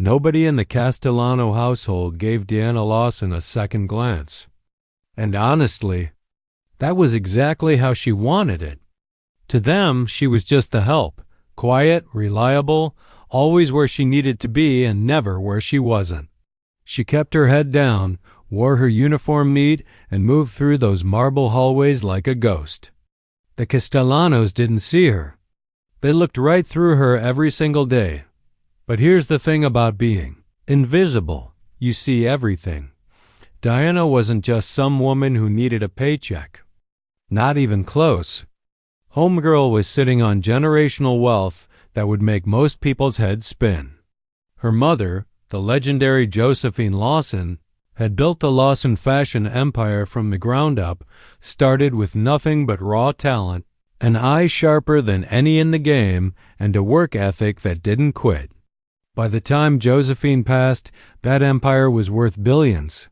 Nobody in the Castellano household gave Diana Lawson a second glance. And honestly, that was exactly how she wanted it. To them, she was just the help, quiet, reliable, always where she needed to be and never where she wasn't. She kept her head down, wore her uniform neat, and moved through those marble hallways like a ghost. The Castellanos didn't see her. They looked right through her every single day. But here's the thing about being invisible. You see everything. Diana wasn't just some woman who needed a paycheck. Not even close. Homegirl was sitting on generational wealth that would make most people's heads spin. Her mother, the legendary Josephine Lawson, had built the Lawson fashion empire from the ground up, started with nothing but raw talent, an eye sharper than any in the game, and a work ethic that didn't quit. By the time Josephine passed, that empire was worth billions.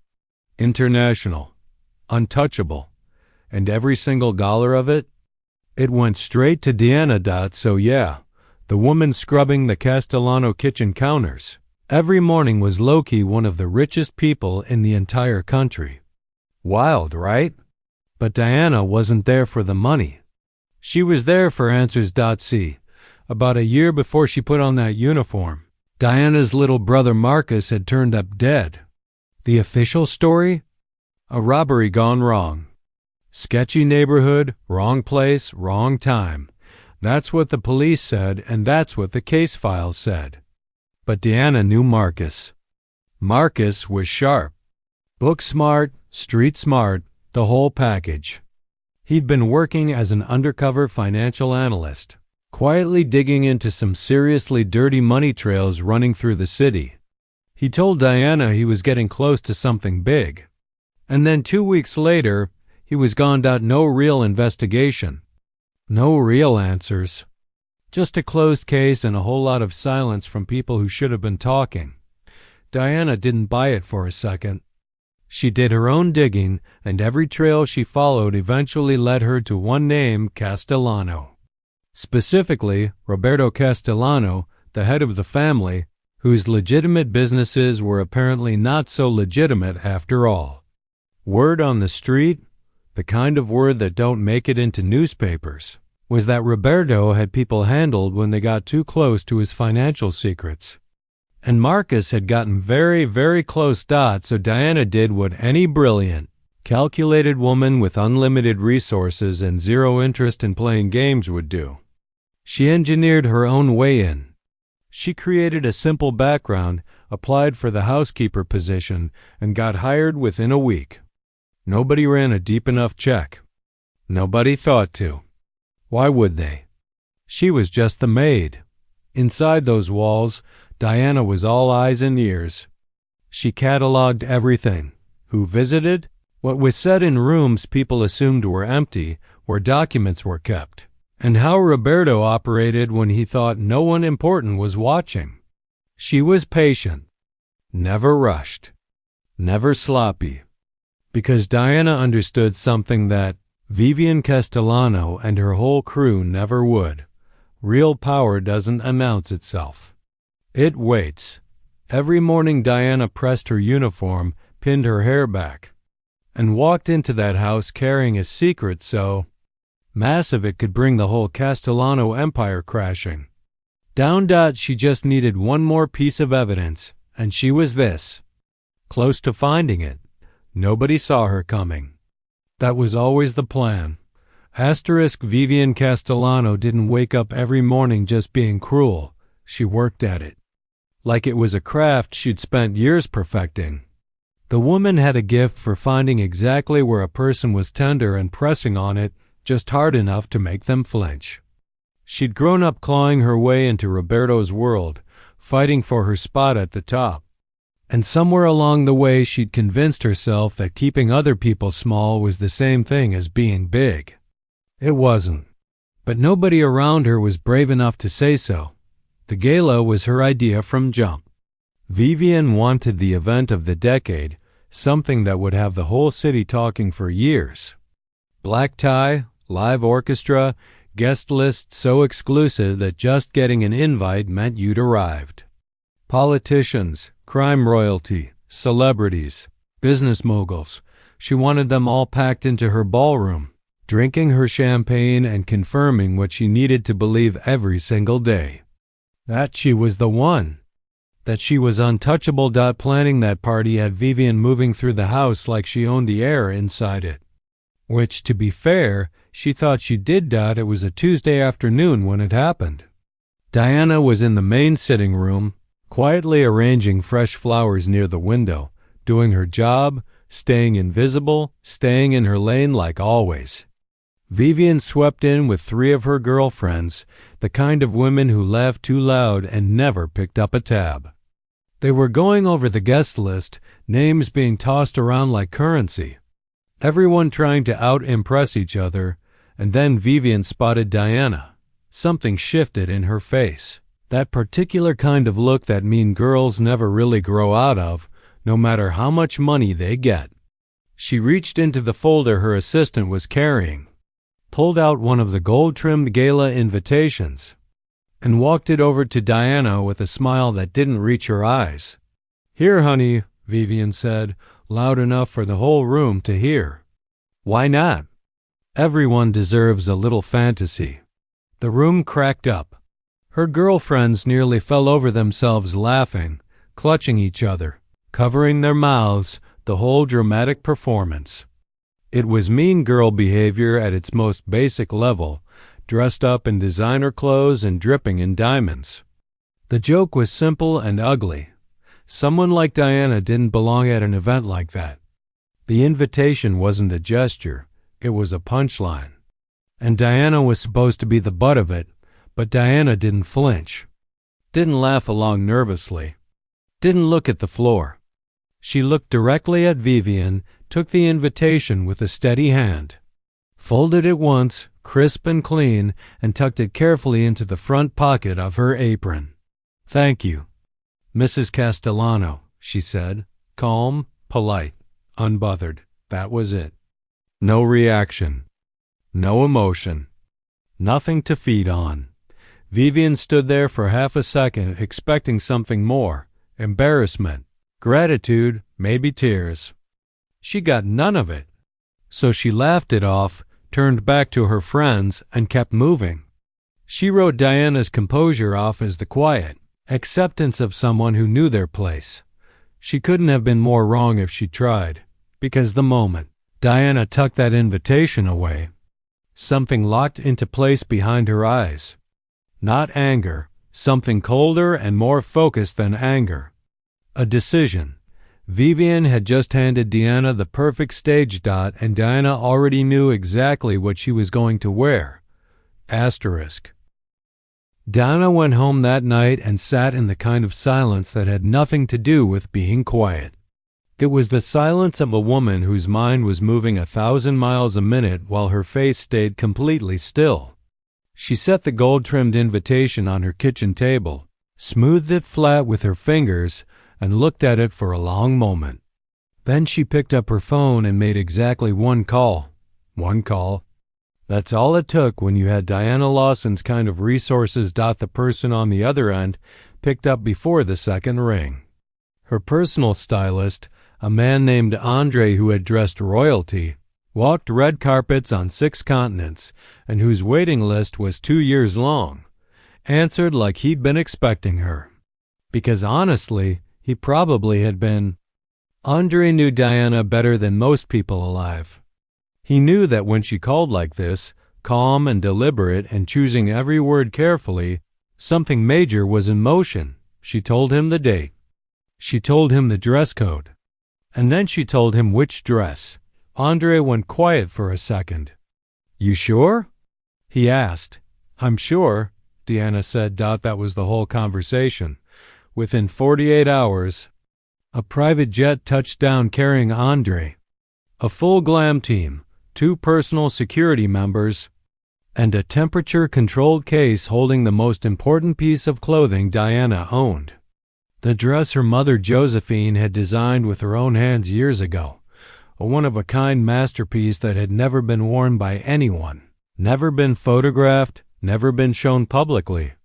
International, untouchable, and every single dollar of it, it went straight to Diana. So yeah, the woman scrubbing the Castellano kitchen counters every morning was low-key one of the richest people in the entire country. Wild, right? But Diana wasn't there for the money. She was there for answers. See, about a year before she put on that uniform, Diana's little brother Marcus had turned up dead. The official story? A robbery gone wrong. Sketchy neighborhood, wrong place, wrong time. That's what the police said, and that's what the case file said. But Diana knew Marcus. Marcus was sharp. Book smart, street smart, the whole package. He'd been working as an undercover financial analyst, quietly digging into some seriously dirty money trails running through the city. He told Diana he was getting close to something big. And then 2 weeks later, he was gone. No real investigation. No real answers. Just a closed case and a whole lot of silence from people who should have been talking. Diana didn't buy it for a second. She did her own digging, and every trail she followed eventually led her to one name, Castellano. Specifically, Roberto Castellano, the head of the family, whose legitimate businesses were apparently not so legitimate after all. Word on the street, the kind of word that don't make it into newspapers, was that Roberto had people handled when they got too close to his financial secrets. And Marcus had gotten very, very close. So Diana did what any brilliant, calculated woman with unlimited resources and zero interest in playing games would do. She engineered her own way in. She created a simple background, applied for the housekeeper position, and got hired within a week. Nobody ran a deep enough check. Nobody thought to. Why would they? She was just the maid. Inside those walls, Diana was all eyes and ears. She cataloged everything. Who visited? What was said in rooms people assumed were empty, where documents were kept. And how Roberto operated when he thought no one important was watching. She was patient. Never rushed. Never sloppy. Because Diana understood something that Vivian Castellano and her whole crew never would. Real power doesn't announce itself. It waits. Every morning Diana pressed her uniform, pinned her hair back, and walked into that house carrying a secret so massive it could bring the whole Castellano empire crashing. She just needed one more piece of evidence, and she was this. Close to finding it. Nobody saw her coming. That was always the plan. Vivian Castellano didn't wake up every morning just being cruel. She worked at it. Like it was a craft she'd spent years perfecting. The woman had a gift for finding exactly where a person was tender and pressing on it just hard enough to make them flinch. She'd grown up clawing her way into Roberto's world, fighting for her spot at the top. And somewhere along the way she'd convinced herself that keeping other people small was the same thing as being big. It wasn't. But nobody around her was brave enough to say so. The gala was her idea from jump. Vivian wanted the event of the decade, something that would have the whole city talking for years. Black tie, live orchestra, guest list so exclusive that just getting an invite meant you'd arrived. Politicians, crime royalty, celebrities, business moguls. She wanted them all packed into her ballroom, drinking her champagne and confirming what she needed to believe every single day. That she was the one. That she was untouchable. Planning that party had Vivian moving through the house like she owned the air inside it. Which, to be fair, she thought she did. It was a Tuesday afternoon when it happened. Diana was in the main sitting room, quietly arranging fresh flowers near the window, doing her job, staying invisible, staying in her lane like always. Vivian swept in with 3 of her girlfriends, the kind of women who laughed too loud and never picked up a tab. They were going over the guest list, names being tossed around like currency. Everyone trying to out-impress each other, and then Vivian spotted Diana. Something shifted in her face. That particular kind of look that mean girls never really grow out of, no matter how much money they get. She reached into the folder her assistant was carrying, pulled out one of the gold-trimmed gala invitations, and walked it over to Diana with a smile that didn't reach her eyes. "Here, honey," Vivian said, loud enough for the whole room to hear. "Why not? Everyone deserves a little fantasy." The room cracked up. Her girlfriends nearly fell over themselves laughing, clutching each other, covering their mouths, the whole dramatic performance. It was mean girl behavior at its most basic level, dressed up in designer clothes and dripping in diamonds. The joke was simple and ugly. Someone like Diana didn't belong at an event like that. The invitation wasn't a gesture, it was a punchline. And Diana was supposed to be the butt of it, but Diana didn't flinch, didn't laugh along nervously, didn't look at the floor. She looked directly at Vivian, took the invitation with a steady hand, folded it once, crisp and clean, and tucked it carefully into the front pocket of her apron. "Thank you, Mrs. Castellano," she said, calm, polite, unbothered. That was it. No reaction. No emotion. Nothing to feed on. Vivian stood there for half a second, expecting something more. Embarrassment, gratitude, maybe tears. She got none of it. So she laughed it off, turned back to her friends, and kept moving. She wrote Diana's composure off as the quiet acceptance of someone who knew their place. She couldn't have been more wrong if she tried, because the moment Diana tucked that invitation away, something locked into place behind her eyes. Not anger, something colder and more focused than anger. A decision. Vivian had just handed Diana the perfect stage dot, and Diana already knew exactly what she was going to wear. Asterisk. Diana went home that night and sat in the kind of silence that had nothing to do with being quiet. It was the silence of a woman whose mind was moving 1,000 miles a minute while her face stayed completely still. She set the gold-trimmed invitation on her kitchen table, smoothed it flat with her fingers, and looked at it for a long moment. Then she picked up her phone and made exactly one call. One call. That's all it took when you had Diana Lawson's kind of resources. The person on the other end picked up before the second ring. Her personal stylist, a man named Andre who had dressed royalty, walked red carpets on 6 continents, and whose waiting list was 2 years long, answered like he'd been expecting her. Because honestly, he probably had been. Andre knew Diana better than most people alive. He knew that when she called like this, calm and deliberate and choosing every word carefully, something major was in motion. She told him the date. She told him the dress code. And then she told him which dress. Andre went quiet for a second. "You sure?" he asked. "I'm sure," Diana said. That was the whole conversation. Within 48 hours, a private jet touched down carrying Andre, a full glam team, 2 personal security members, and a temperature-controlled case holding the most important piece of clothing Diana owned. The dress her mother Josephine had designed with her own hands years ago, a one-of-a-kind masterpiece that had never been worn by anyone, never been photographed, never been shown publicly.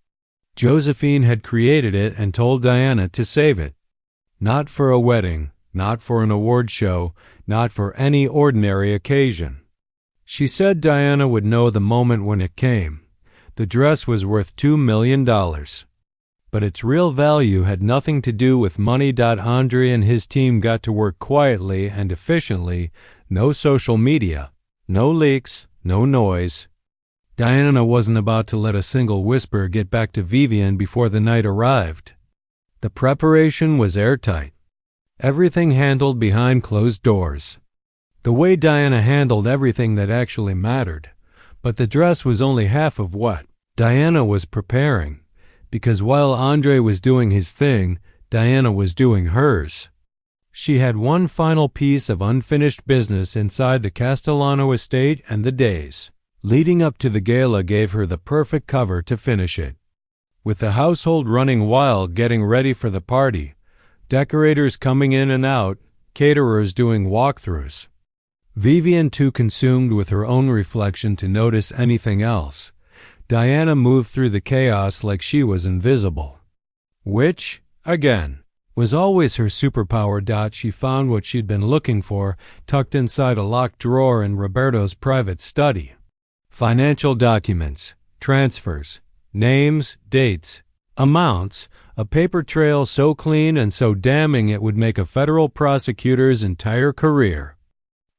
Josephine had created it and told Diana to save it. Not for a wedding, not for an award show, not for any ordinary occasion. She said Diana would know the moment when it came. The dress was worth $2 million. But its real value had nothing to do with money. Andre and his team got to work quietly and efficiently. No social media, no leaks, no noise. Diana wasn't about to let a single whisper get back to Vivian before the night arrived. The preparation was airtight. Everything handled behind closed doors. The way Diana handled everything that actually mattered. But the dress was only half of what Diana was preparing, because while Andre was doing his thing, Diana was doing hers. She had one final piece of unfinished business inside the Castellano estate, and the days leading up to the gala gave her the perfect cover to finish it. With the household running wild getting ready for the party, decorators coming in and out, caterers doing walkthroughs. Vivian too consumed with her own reflection to notice anything else. Diana moved through the chaos like she was invisible. Which, again, was always her superpower. She found what she'd been looking for tucked inside a locked drawer in Roberto's private study. Financial documents, transfers, names, dates, amounts, a paper trail so clean and so damning it would make a federal prosecutor's entire career.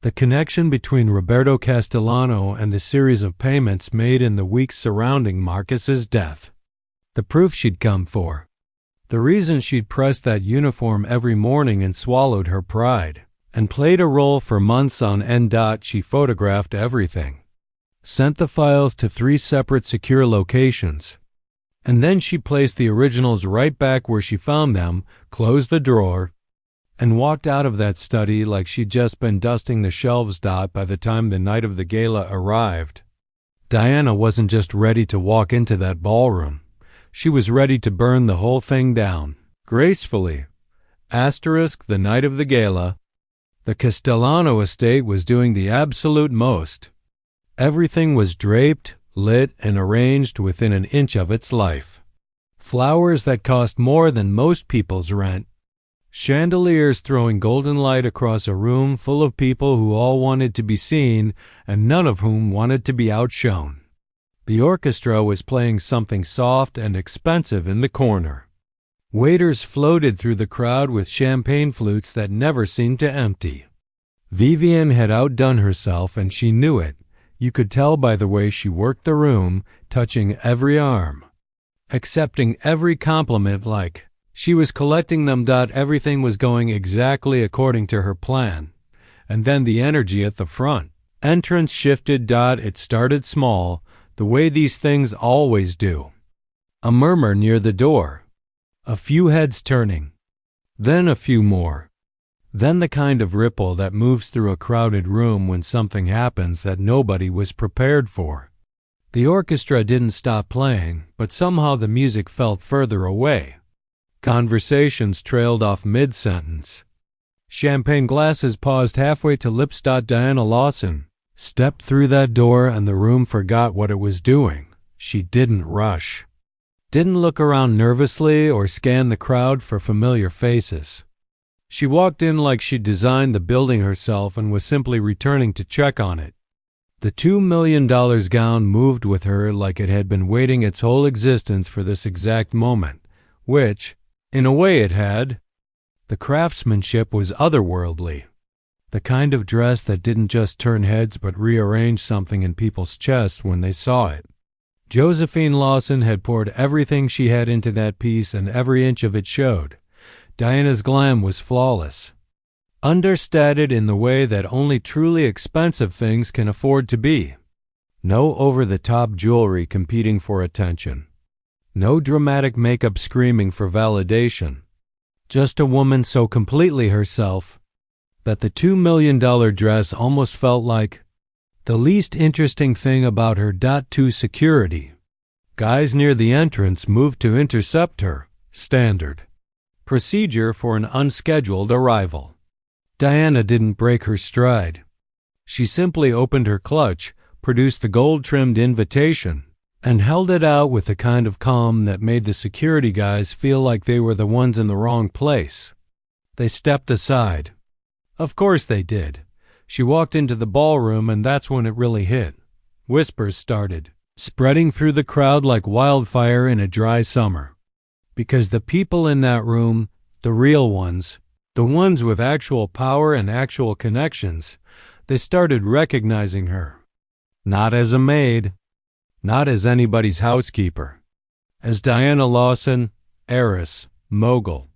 The connection between Roberto Castellano and the series of payments made in the weeks surrounding Marcus's death. The proof she'd come for. The reason she'd pressed that uniform every morning and swallowed her pride, and played a role for months on end. She photographed everything. Sent the files to 3 separate secure locations. And then she placed the originals right back where she found them, closed the drawer, and walked out of that study like she'd just been dusting the shelves. By the time the night of the gala arrived, Diana wasn't just ready to walk into that ballroom. She was ready to burn the whole thing down, gracefully. The night of the gala. The Castellano estate was doing the absolute most. Everything was draped, lit, and arranged within an inch of its life. Flowers that cost more than most people's rent. Chandeliers throwing golden light across a room full of people who all wanted to be seen and none of whom wanted to be outshone. The orchestra was playing something soft and expensive in the corner. Waiters floated through the crowd with champagne flutes that never seemed to empty. Vivian had outdone herself and she knew it. You could tell by the way she worked the room, touching every arm, accepting every compliment like she was collecting them. Everything was going exactly according to her plan. And then the energy at the front. Entrance shifted. It started small, the way these things always do. A murmur near the door. A few heads turning. Then a few more. Then the kind of ripple that moves through a crowded room when something happens that nobody was prepared for. The orchestra didn't stop playing, but somehow the music felt further away. Conversations trailed off mid-sentence. Champagne glasses paused halfway to lips. Diana Lawson stepped through that door and the room forgot what it was doing. She didn't rush. Didn't look around nervously or scan the crowd for familiar faces. She walked in like she'd designed the building herself and was simply returning to check on it. The $2 million gown moved with her like it had been waiting its whole existence for this exact moment, which, in a way it had. The craftsmanship was otherworldly. The kind of dress that didn't just turn heads but rearrange something in people's chests when they saw it. Josephine Lawson had poured everything she had into that piece and every inch of it showed. Diana's glam was flawless. Understated in the way that only truly expensive things can afford to be. No over-the-top jewelry competing for attention. No dramatic makeup screaming for validation. Just a woman so completely herself that the $2 million dress almost felt like the least interesting thing about her. To security. Guys near the entrance moved to intercept her. Standard procedure for an unscheduled arrival. Diana didn't break her stride. She simply opened her clutch, produced the gold-trimmed invitation, and held it out with the kind of calm that made the security guys feel like they were the ones in the wrong place. They stepped aside. Of course they did. She walked into the ballroom, and that's when it really hit. Whispers started, spreading through the crowd like wildfire in a dry summer. Because the people in that room, the real ones, the ones with actual power and actual connections, they started recognizing her. Not as a maid, not as anybody's housekeeper. As Diana Lawson, heiress, mogul,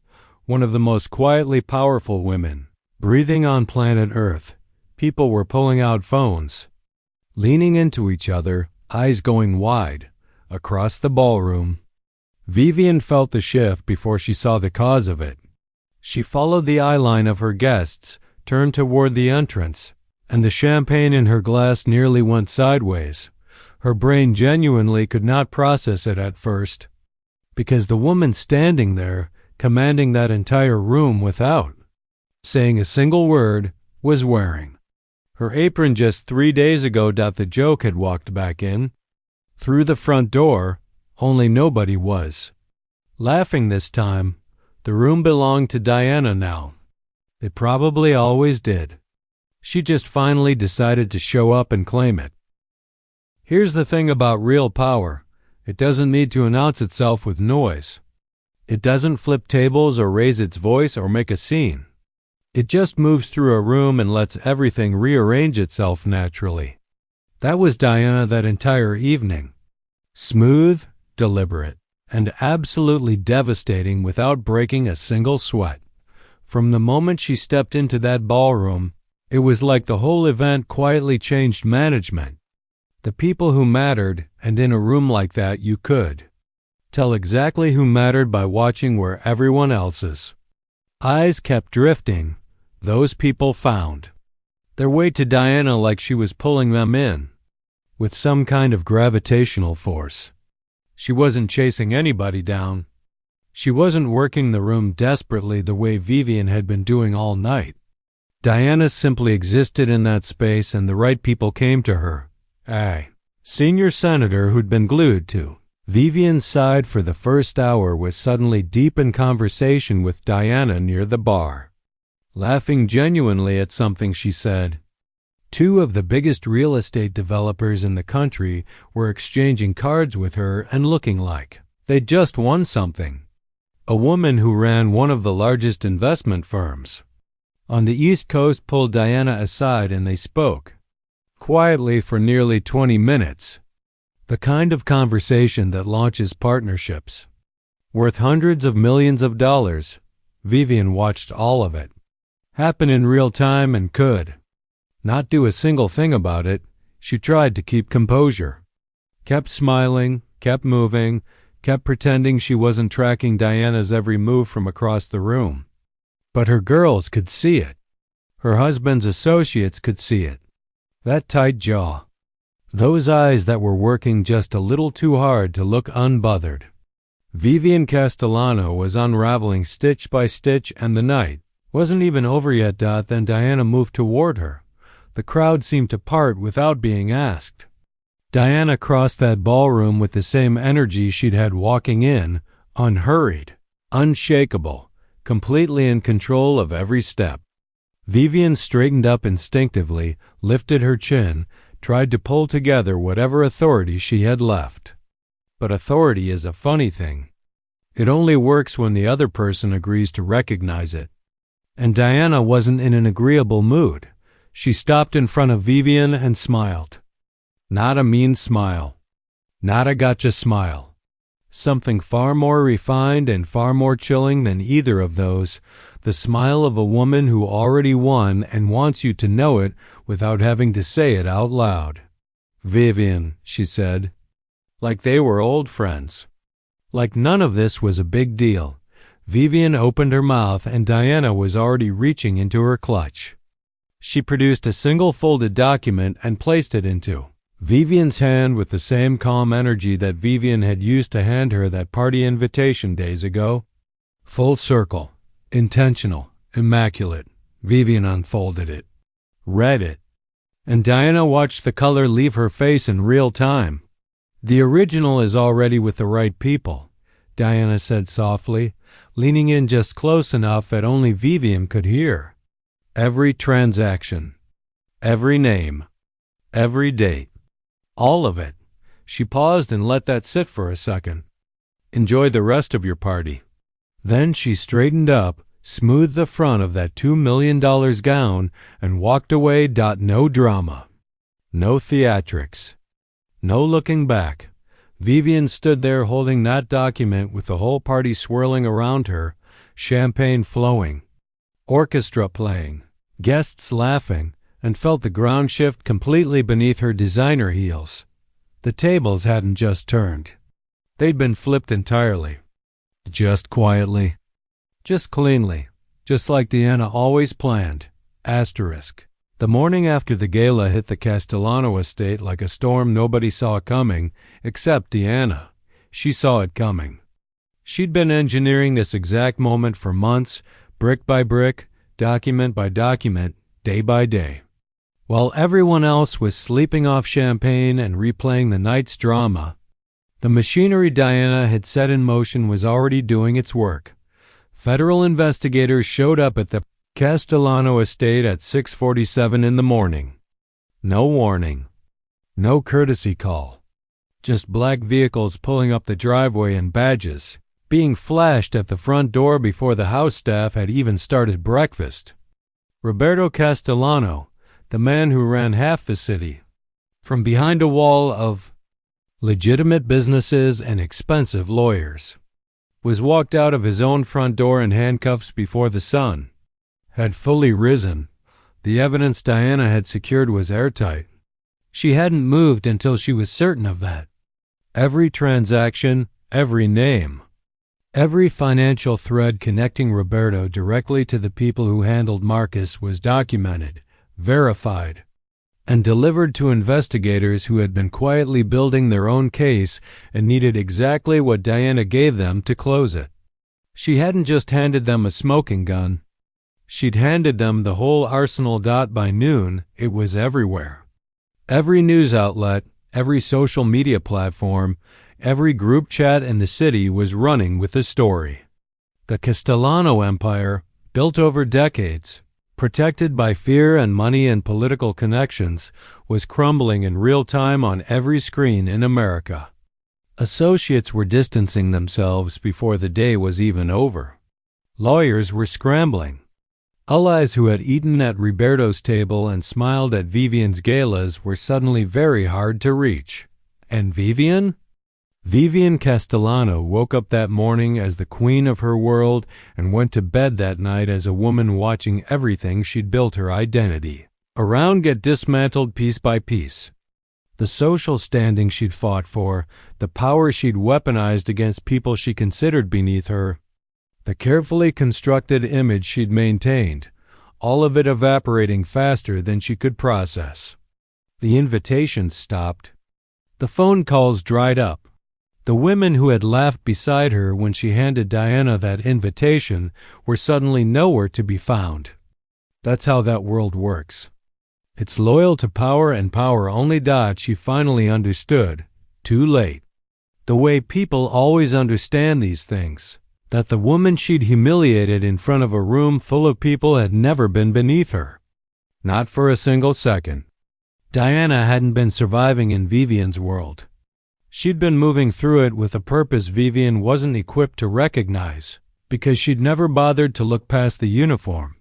one of the most quietly powerful women breathing on planet Earth. People were pulling out phones, leaning into each other, eyes going wide, across the ballroom. Vivian felt the shift before she saw the cause of it. She followed the eye line of her guests, turned toward the entrance, and the champagne in her glass nearly went sideways. Her brain genuinely could not process it at first, because the woman standing there, commanding that entire room without saying a single word, was wearing her apron just 3 days ago. The joke had walked back in, through the front door, only nobody was laughing this time. The room belonged to Diana now. It probably always did. She just finally decided to show up and claim it. Here's the thing about real power. It doesn't need to announce itself with noise. It doesn't flip tables or raise its voice or make a scene. It just moves through a room and lets everything rearrange itself naturally. That was Diana that entire evening. Smooth, deliberate, and absolutely devastating without breaking a single sweat. From the moment she stepped into that ballroom, it was like the whole event quietly changed management. The people who mattered, and in a room like that you could tell exactly who mattered by watching where everyone else's eyes kept drifting. Those people found their way to Diana like she was pulling them in with some kind of gravitational force. She wasn't chasing anybody down. She wasn't working the room desperately the way Vivian had been doing all night. Diana simply existed in that space, and the right people came to her. A senior senator who'd been glued to Vivian's side for the first hour was suddenly deep in conversation with Diana near the bar, laughing genuinely at something she said. Two of the biggest real estate developers in the country were exchanging cards with her and looking like they'd just won something. A woman who ran one of the largest investment firms on the East Coast pulled Diana aside, and they spoke quietly for nearly 20 minutes. The kind of conversation that launches partnerships worth hundreds of millions of dollars. Vivian watched all of it happen in real time and could not do a single thing about it. She tried to keep composure, kept smiling, kept moving, kept pretending she wasn't tracking Diana's every move from across the room. But her girls could see it. Her husband's associates could see it. That tight jaw. Those eyes that were working just a little too hard to look unbothered. Vivian Castellano was unraveling stitch by stitch, and the night wasn't even over yet. Then Diana moved toward her. The crowd seemed to part without being asked. Diana crossed that ballroom with the same energy she'd had walking in, unhurried, unshakable, completely in control of every step. Vivian straightened up instinctively, lifted her chin, tried to pull together whatever authority she had left. But authority is a funny thing. It only works when the other person agrees to recognize it. And Diana wasn't in an agreeable mood. She stopped in front of Vivian and smiled. Not a mean smile. Not a gotcha smile. Something far more refined and far more chilling than either of those. The smile of a woman who already won and wants you to know it without having to say it out loud. Vivian, she said, like they were old friends. Like none of this was a big deal. Vivian opened her mouth, and Diana was already reaching into her clutch. She produced a single folded document and placed it into Vivian's hand with the same calm energy that Vivian had used to hand her that party invitation days ago. Full circle, intentional, immaculate. Vivian unfolded it, read it, and Diana watched the color leave her face in real time. The original is already with the right people, Diana said softly, leaning in just close enough that only Vivian could hear. Every transaction, every name, every date, all of it. She paused and let that sit for a second. Enjoy the rest of your party. Then she straightened up, smoothed the front of that $2 million gown, and walked away. No drama. No theatrics. No looking back. Vivian stood there holding that document with the whole party swirling around her, champagne flowing, orchestra playing, guests laughing, and felt the ground shift completely beneath her designer heels. The tables hadn't just turned. They'd been flipped entirely. Just quietly. Just cleanly. Just like Diana always planned. Asterisk. The morning after the gala hit the Castellano estate like a storm nobody saw coming, except Diana. She saw it coming. She'd been engineering this exact moment for months, brick by brick, document by document, day by day. While everyone else was sleeping off champagne and replaying the night's drama, the machinery Diana had set in motion was already doing its work. Federal investigators showed up at the Castellano estate at 6:47 in the morning. No warning. No courtesy call. Just black vehicles pulling up the driveway and badges being flashed at the front door before the house staff had even started breakfast. Roberto Castellano, the man who ran half the city, from behind a wall of legitimate businesses and expensive lawyers, was walked out of his own front door in handcuffs before the sun had fully risen. The evidence Diana had secured was airtight. She hadn't moved until she was certain of that. Every transaction, every name, every financial thread connecting Roberto directly to the people who handled Marcus was documented, verified, and delivered to investigators who had been quietly building their own case and needed exactly what Diana gave them to close it. She hadn't just handed them a smoking gun. She'd handed them the whole arsenal. By noon, it was everywhere. Every news outlet, every social media platform, every group chat in the city was running with the story. The Castellano empire, built over decades, protected by fear and money and political connections, was crumbling in real time on every screen in America. Associates were distancing themselves before the day was even over. Lawyers were scrambling. Allies who had eaten at Roberto's table and smiled at Vivian's galas were suddenly very hard to reach. And Vivian? Vivian Castellano woke up that morning as the queen of her world and went to bed that night as a woman watching everything she'd built her identity around get dismantled piece by piece. The social standing she'd fought for, the power she'd weaponized against people she considered beneath her, the carefully constructed image she'd maintained, all of it evaporating faster than she could process. The invitations stopped. The phone calls dried up. The women who had laughed beside her when she handed Diana that invitation were suddenly nowhere to be found. That's how that world works. It's loyal to power and power only. She finally understood, too late, the way people always understand these things, that the woman she'd humiliated in front of a room full of people had never been beneath her. Not for a single second. Diana hadn't been surviving in Vivian's world. She'd been moving through it with a purpose Vivian wasn't equipped to recognize, because she'd never bothered to look past the uniform.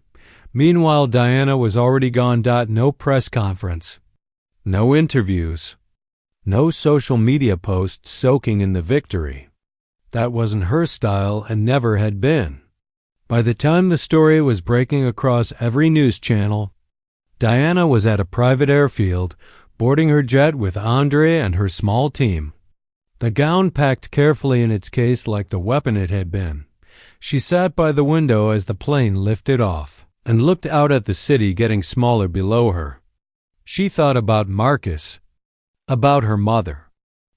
Meanwhile, Diana was already gone. No press conference, no interviews, no social media posts soaking in the victory. That wasn't her style and never had been. By the time the story was breaking across every news channel, Diana was at a private airfield, boarding her jet with Andre and her small team. The gown packed carefully in its case like the weapon it had been. She sat by the window as the plane lifted off and looked out at the city getting smaller below her. She thought about Marcus, about her mother,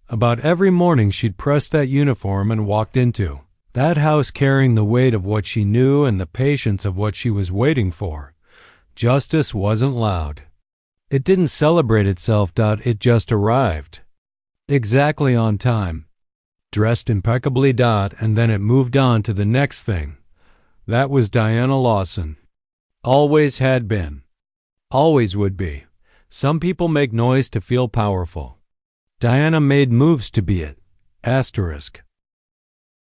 about every morning she'd pressed that uniform and walked into that house carrying the weight of what she knew and the patience of what she was waiting for. Justice wasn't loud. It didn't celebrate itself. It just arrived. exactly on time, dressed impeccably, and then it moved on to the next thing. That was Diana Lawson. Always had been. Always would be. Some people make noise to feel powerful. Diana made moves to be it. Asterisk.